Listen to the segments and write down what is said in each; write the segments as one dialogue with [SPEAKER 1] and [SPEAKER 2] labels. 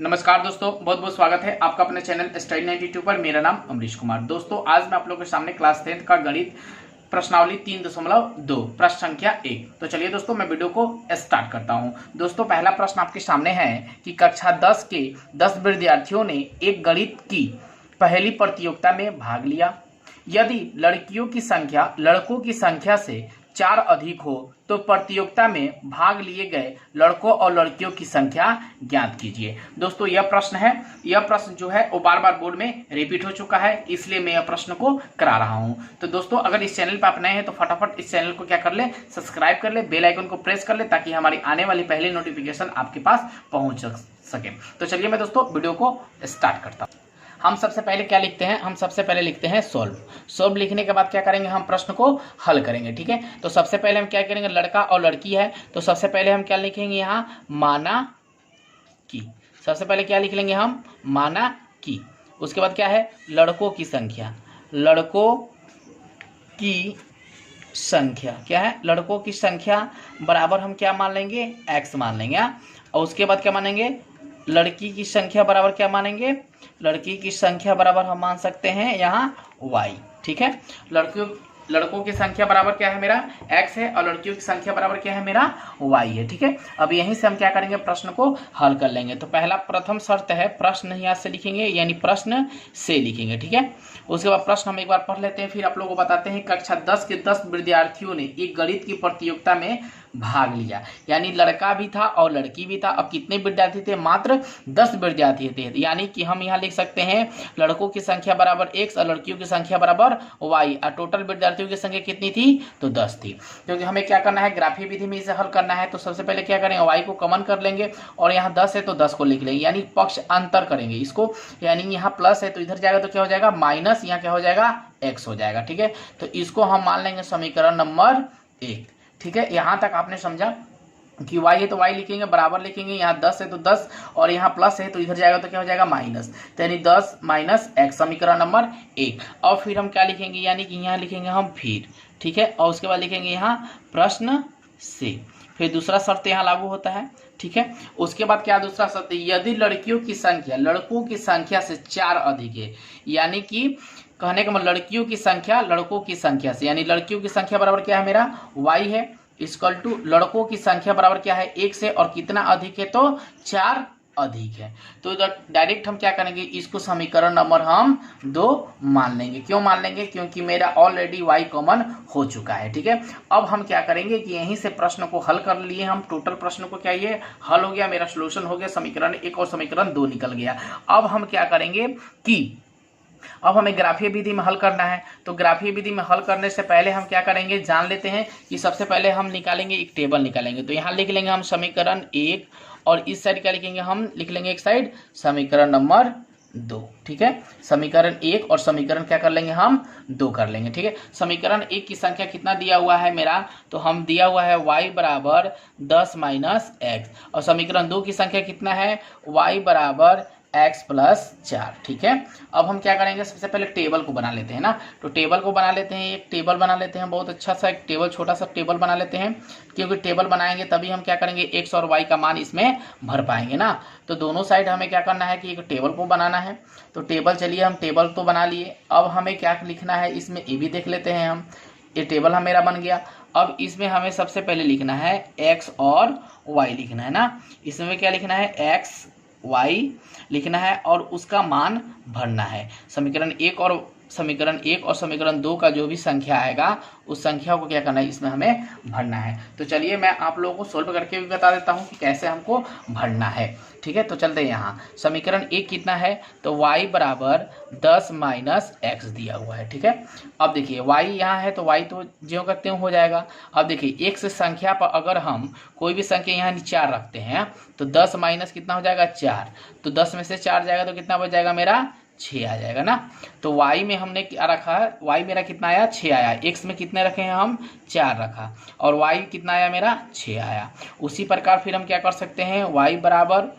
[SPEAKER 1] नमस्कार दोस्तों, बहुत बहुत स्वागत है आपका अपने चैनल स्टाइल 92 पर। मेरा नाम अमरीश कुमार। दोस्तों आज मैं आप लोगों के सामने क्लास 10th का गणित प्रश्नावली 3.2 प्रश्न संख्या 1। तो चलिए दोस्तों मैं वीडियो को स्टार्ट करता हूं। दोस्तों पहला प्रश्न आपके सामने है कि कक्षा 10 के 10 विद्यार्थियों ने एक गणित की पहली प्रतियोगिता में भाग लिया। यदि लड़कियों की संख्या लड़कों की संख्या से 4 अधिक हो तो प्रतियोगिता में भाग लिए गए लड़कों और लड़कियों की संख्या ज्ञात कीजिए। दोस्तों यह प्रश्न है, यह प्रश्न जो है वो बार बार बोर्ड में रिपीट हो चुका है, इसलिए मैं यह प्रश्न को करा रहा हूं। तो दोस्तों अगर इस चैनल पर आप नए हैं तो फटाफट इस चैनल को क्या कर ले, सब्सक्राइब कर ले, बेल आइकन को प्रेस कर ले ताकि हमारी आने वाली पहली नोटिफिकेशन आपके पास पहुंच सके। तो चलिए मैं दोस्तों वीडियो को स्टार्ट करता हूँ। हम सबसे पहले क्या लिखते हैं, हम सबसे पहले लिखते हैं सॉल्व। सॉल्व लिखने के बाद क्या करेंगे, हम प्रश्न को हल करेंगे। ठीक है, तो सबसे पहले हम क्या करेंगे, लड़का और लड़की है तो सबसे पहले हम क्या लिखेंगे, यहाँ माना कि। सबसे पहले क्या लिख लेंगे हम, माना कि। उसके बाद क्या है, लड़कों की संख्या। लड़कों की संख्या क्या है, लड़कों की संख्या बराबर हम क्या मान लेंगे, x मान लेंगे। और उसके बाद क्या मानेंगे, लड़की की संख्या बराबर क्या मानेंगे, लड़की की संख्या बराबर हम मान सकते हैं यहाँ y। ठीक है, लड़कों की संख्या बराबर क्या है, मेरा x है, और लड़कियों की संख्या बराबर क्या है, मेरा y है। ठीक है, अब यहीं से हम क्या करेंगे, प्रश्न को हल कर लेंगे। तो प्रथम शर्त है प्रश्न यहाँ से लिखेंगे, यानी प्रश्न से लिखेंगे। ठीक है, उसके बाद प्रश्न हम एक बार पढ़ लेते हैं, फिर आप लोगों को बताते हैं। कक्षा 10 के 10 विद्यार्थियों ने एक गणित की प्रतियोगिता में भाग लिया, यानी लड़का भी था और लड़की भी था। अब कितने विद्यार्थी थे, मात्र 10 विद्यार्थी थे, यानी कि हम यहाँ लिख सकते हैं लड़कों की संख्या बराबर x और लड़कियों की संख्या बराबर y, और टोटल विद्यार्थियों की संख्या कितनी थी, तो 10 थी। क्योंकि हमें क्या करना है, ग्राफीय विधि में इसे हल करना है। तो सबसे पहले क्या करेंगे, y को कॉमन कर लेंगे और यहाँ 10 है तो 10 को लिख लेंगे, यानी पक्ष अंतर करेंगे इसको, यानी यहाँ प्लस है तो इधर जाएगा तो क्या हो जाएगा, माइनस, यहाँ क्या हो जाएगा, x हो जाएगा। ठीक है, तो इसको हम मान लेंगे समीकरण नंबर 1। ठीक है, यहाँ तक आपने समझा कि y है तो y लिखेंगे, बराबर लिखेंगे, यहाँ 10 है तो 10 और यहाँ प्लस है तो इधर जाएगा तो क्या हो जाएगा, माइनस, तो यानी 10 माइनस x, समीकरण नंबर 1। और फिर हम क्या लिखेंगे, यानी कि यहाँ लिखेंगे हम फिर। ठीक है, और उसके बाद लिखेंगे यहाँ प्रश्न से, फिर दूसरा शर्त यहाँ लागू होता है। ठीक है, उसके बाद क्या दूसरा शर्त, यदि लड़कियों की संख्या लड़कों की संख्या से 4 अधिक है, यानी कि कहने का मतलब लड़कियों की संख्या लड़कों की संख्या से, यानी लड़कियों की संख्या बराबर क्या है, मेरा y है, इक्वल टू लड़कों की संख्या बराबर क्या है, 1 से, और कितना अधिक है, तो 4 अधिक है। तो डायरेक्ट हम क्या करेंगे, इसको समीकरण नंबर हम 2 मान लेंगे। क्यों मान लेंगे, क्योंकि मेरा ऑलरेडी y कॉमन हो चुका है। ठीक है, अब हम क्या करेंगे कि यहीं से प्रश्न को हल कर लिए हम। टोटल प्रश्न को क्या ये हल हो गया, मेरा सोल्यूशन हो गया, समीकरण 1 और समीकरण 2 निकल गया। अब हम क्या करेंगे कि अब हमें ग्राफीय विधि में हल करना है। तो ग्राफीय विधि में हल करने से पहले हम क्या करेंगे, जान लेते हैं कि सबसे पहले हम निकालेंगे, एक टेबल निकालेंगे। तो यहाँ लिख लेंगे हम समीकरण 1, और इस साइड क्या लिखेंगे, हम लिख लेंगे एक साइड समीकरण नंबर 2। ठीक है, समीकरण 1 और समीकरण क्या कर लेंगे, हम 2 कर लेंगे। ठीक है, समीकरण 1 की संख्या कितना दिया हुआ है मेरा, तो हम दिया हुआ है y बराबर 10 माइनस x, और समीकरण 2 की संख्या कितना है, y बराबर x प्लस 4। ठीक है, अब हम क्या करेंगे, सबसे पहले टेबल को बना लेते हैं ना। तो टेबल को बना लेते हैं, एक टेबल बना लेते हैं, बहुत अच्छा सा एक टेबल, छोटा सा टेबल बना लेते हैं, क्योंकि टेबल बनाएंगे तभी हम क्या करेंगे, x और y का मान इसमें भर पाएंगे ना। तो दोनों साइड हमें क्या करना है कि एक टेबल को बनाना है। तो टेबल, चलिए हम टेबल तो बना लिए, अब हमें क्या लिखना है, इसमें ये भी देख लेते हैं हम। ये टेबल हम मेरा बन गया। अब इसमें हमें सबसे पहले लिखना है x और y लिखना है ना। इसमें क्या लिखना है, x y लिखना है और उसका मान भरना है। समीकरण 1 और समीकरण 2 का जो भी संख्या आएगा उस संख्या को क्या करना है, इसमें हमें भरना है। तो चलिए मैं आप लोगों को सोल्व करके भी बता देता हूँ कि कैसे हमको भरना है। ठीक है, तो चलते हैं यहाँ। समीकरण 1 कितना है, तो y बराबर 10 माइनस x दिया हुआ है। ठीक है, अब देखिए y यहाँ है तो y तो ज्यों का त्यों हो जाएगा। अब देखिए x संख्या पर अगर हम कोई भी संख्या यहाँ 4 रखते हैं तो 10 माइनस कितना हो जाएगा, 4, तो 10 में से 4 जाएगा तो कितना बच जाएगा, मेरा 6 आ जाएगा ना। तो y में हमने क्या रखा है, y मेरा कितना आया, 6 आया। x में कितने रखे हैं हम, 4 रखा, और y कितना आया, मेरा 6 आया। उसी प्रकार फिर हम क्या कर सकते हैं, y बराबर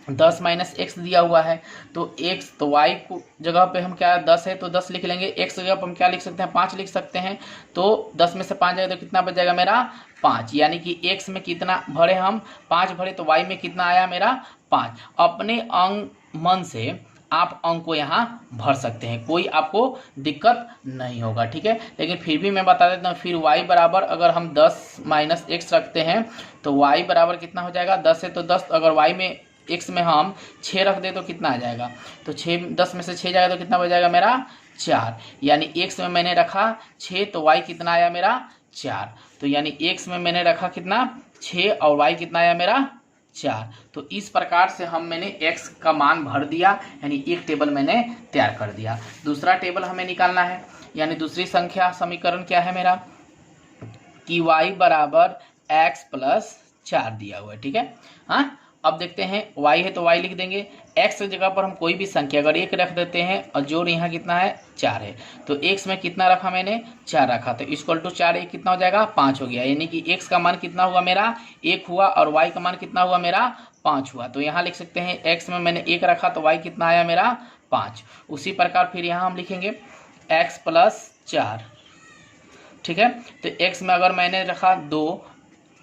[SPEAKER 1] 10 माइनस एक्स दिया हुआ है, तो x तो y को जगह पे हम क्या, 10 है तो 10 लिख लेंगे, x जगह पर हम क्या लिख सकते हैं, 5 लिख सकते हैं। तो 10 में से 5 जाएगा तो कितना बच जाएगा, मेरा 5, यानी कि x में कितना भरे हम, 5 भरे, तो y में कितना आया, मेरा 5। अपने अंक मन से आप अंक को यहाँ भर सकते हैं, कोई आपको दिक्कत नहीं होगा, ठीक है। लेकिन फिर भी मैं बता देता हूँ, फिर y बराबर अगर हम 10 माइनस x रखते हैं तो y बराबर कितना हो जाएगा, 10 है तो 10, अगर y में x में हम 6 रख दे तो कितना आ जाएगा, तो 10 में से 6 जाएगा तो कितना हो जाएगा मेरा 4, यानी x में मैंने रखा 6 तो y कितना आया मेरा 4, तो यानी x में मैंने रखा कितना 6 और y कितना आया मेरा 4। तो इस प्रकार से मैंने x का मान भर दिया, यानी एक टेबल मैंने तैयार कर दिया। दूसरा टेबल हमें निकालना है, यानी दूसरी संख्या समीकरण क्या है मेरा कि y बराबर x प्लस 4 दिया हुआ है, ठीक है। हाँ, अब देखते हैं y है तो y लिख देंगे, x की जगह पर हम कोई भी संख्या अगर 1 रख देते हैं और जोड़ यहाँ कितना है 4 है, तो x में कितना रखा मैंने 4 रखा, तो इक्वल टू 4 1 कितना हो जाएगा 5 हो गया, यानी कि x का मान कितना हुआ मेरा 1 हुआ और y का मान कितना हुआ मेरा 5 हुआ। तो यहाँ लिख सकते हैं x में मैंने 1 रखा तो y कितना आया मेरा 5। उसी प्रकार फिर यहाँ हम लिखेंगे x प्लस 4, ठीक है। तो x में अगर मैंने रखा 2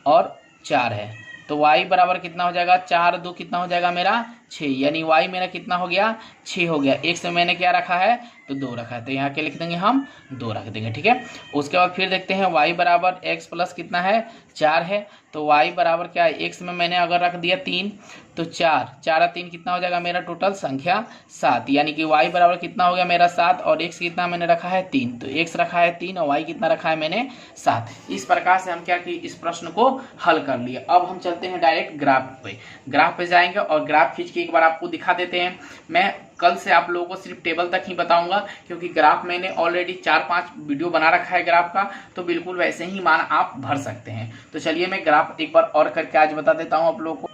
[SPEAKER 1] और 4 है तो y बराबर कितना हो जाएगा 4 2 कितना हो जाएगा मेरा 6, यानी y मेरा कितना हो गया 6 हो गया। x में मैंने क्या रखा है तो 2 रखा है, तो यहाँ के लिख देंगे हम 2 रख देंगे, ठीक है। उसके बाद फिर देखते हैं y बराबर x प्लस कितना है 4 है, तो y बराबर क्या है, x में मैंने अगर रख दिया 3 तो 4 4 3 कितना हो जाएगा मेरा टोटल संख्या 7, यानी कि y बराबर कितना हो गया मेरा 7 और x कितना मैंने रखा है 3, तो x रखा है 3 और y कितना रखा है मैंने 7। इस प्रकार से हम क्या कि इस प्रश्न को हल कर लिए। अब हम चलते हैं डायरेक्ट ग्राफ पे जाएंगे और ग्राफ खींच के एक बार आपको दिखा देते हैं। मैं कल से आप लोगों को सिर्फ टेबल तक ही बताऊंगा, क्योंकि ग्राफ मैंने ऑलरेडी 4-5 वीडियो बना रखा है ग्राफ का, तो बिल्कुल वैसे ही मान आप भर सकते हैं। तो चलिए मैं ग्राफ एक बार और करके आज बता देता हूं आप लोगों को।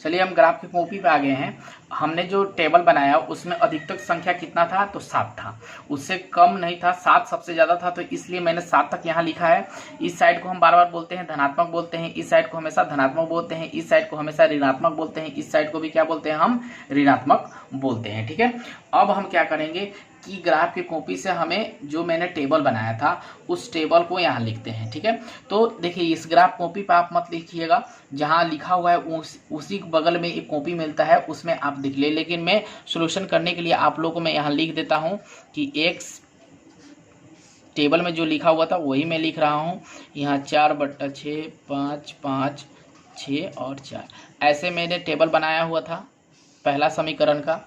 [SPEAKER 1] चलिए हम ग्राफ की कॉपी पे आ गए हैं। हमने जो टेबल बनाया उसमें अधिकतम संख्या कितना था तो 7 था, उससे कम नहीं था, 7 सबसे ज़्यादा था, तो इसलिए मैंने 7 तक यहाँ लिखा है। इस साइड को हम बार बार बोलते हैं धनात्मक बोलते हैं, इस साइड को हमेशा धनात्मक बोलते हैं, इस साइड को हमेशा ऋणात्मक बोलते हैं, इस साइड को भी क्या बोलते हैं हम ऋणात्मक बोलते हैं, ठीक है। अब हम क्या करेंगे कि ग्राफ की कॉपी से हमें जो मैंने टेबल बनाया था उस टेबल को यहाँ लिखते हैं, ठीक है। तो देखिए इस ग्राफ कॉपी पे आप मत लिखिएगा, जहाँ लिखा हुआ है उसी बगल में एक कॉपी मिलता है उसमें आप लिख ले, लेकिन मैं सॉल्यूशन करने के लिए आप लोगों को मैं यहाँ लिख देता हूँ कि x टेबल में जो लिखा हुआ था वही मैं लिख रहा हूँ। यहाँ 4/6 5 5 6 और 4 ऐसे मैंने टेबल बनाया हुआ था पहला समीकरण का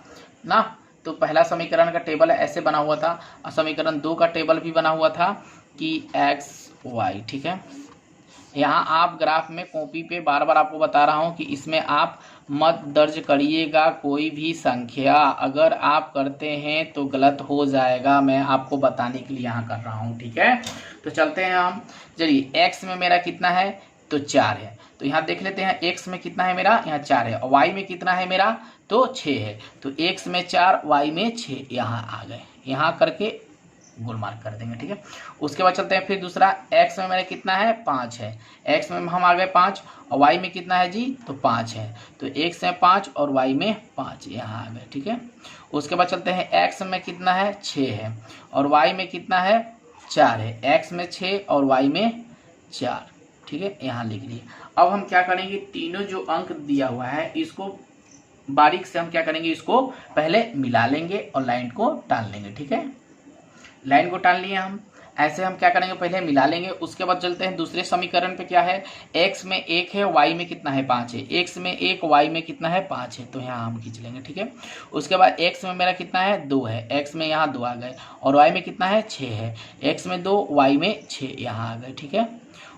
[SPEAKER 1] ना, तो पहला समीकरण का टेबल ऐसे बना हुआ था और समीकरण 2 का टेबल भी बना हुआ था कि x y, ठीक है। यहाँ आप ग्राफ में कॉपी पे बार बार आपको बता रहा हूँ कि इसमें आप मत दर्ज करिएगा कोई भी संख्या, अगर आप करते हैं तो गलत हो जाएगा, मैं आपको बताने के लिए यहाँ कर रहा हूँ, ठीक है। तो चलते हैं हम, चलिए x में मेरा कितना है तो 4 है, तो यहाँ देख लेते हैं x में कितना है मेरा, यहाँ 4 है, और y में कितना है मेरा तो 6 है, तो x में 4 y में 6 यहाँ आ गए, यहाँ करके गोल मार्क कर देंगे, ठीक है। उसके बाद चलते हैं फिर दूसरा, x में मेरा कितना है 5 है, x में हम आ गए 5 और y में कितना है जी तो 5 है, तो x में 5 और y में 5 यहाँ आ गए, ठीक है। उसके बाद चलते हैं x में कितना है 6 है और y में कितना है 4 है, x में 6 और y में 4, ठीक है, यहाँ लिख लिए। अब हम क्या करेंगे, तीनों जो अंक दिया हुआ है इसको बारीक से हम क्या करेंगे, इसको पहले मिला लेंगे और लाइन को टान लेंगे, ठीक है। लाइन को टान लिए हम, ऐसे हम क्या करेंगे पहले मिला लेंगे। उसके बाद चलते हैं दूसरे समीकरण पे, क्या है x में 1 है y में कितना है 5 है, x में 1 y में कितना है 5 है, तो यहाँ हम खींच लेंगे, ठीक है। उसके बाद x में मेरा कितना है 2 है, x में यहाँ 2 आ गए, और y में कितना है 6 है, x में 2 y में 6 यहाँ आ गए, ठीक है।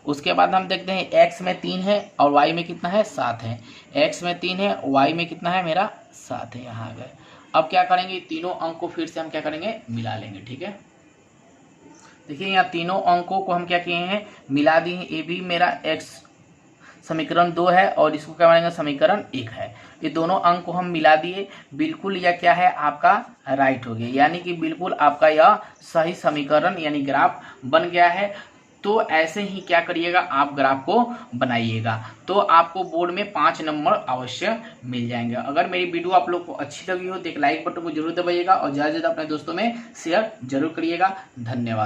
[SPEAKER 1] उसके बाद हम देखते हैं x में 3 है और y में कितना है 7 है, x में 3 है y में कितना है मेरा 7 है, यहाँ आ गए। अब क्या करेंगे, तीनों अंक को फिर से हम क्या करेंगे मिला लेंगे, ठीक है। देखिए यहाँ तीनों अंकों को हम क्या किए हैं मिला दिए हैं, ये भी मेरा x समीकरण 2 है और इसको क्या मानेंगे समीकरण 1 है, ये दोनों अंक को हम मिला दिए, बिल्कुल यह क्या है आपका राइट हो गया, यानी कि बिल्कुल आपका यह सही समीकरण यानी ग्राफ बन गया है। तो ऐसे ही क्या करिएगा आप ग्राफ को बनाइएगा, तो आपको बोर्ड में 5 नंबर अवश्य मिल जाएंगे। अगर मेरी वीडियो आप लोग को अच्छी लगी हो तो एक लाइक बटन को जरूर दबाइएगा और ज़्यादा से ज़्यादा अपने दोस्तों में शेयर जरूर करिएगा। धन्यवाद।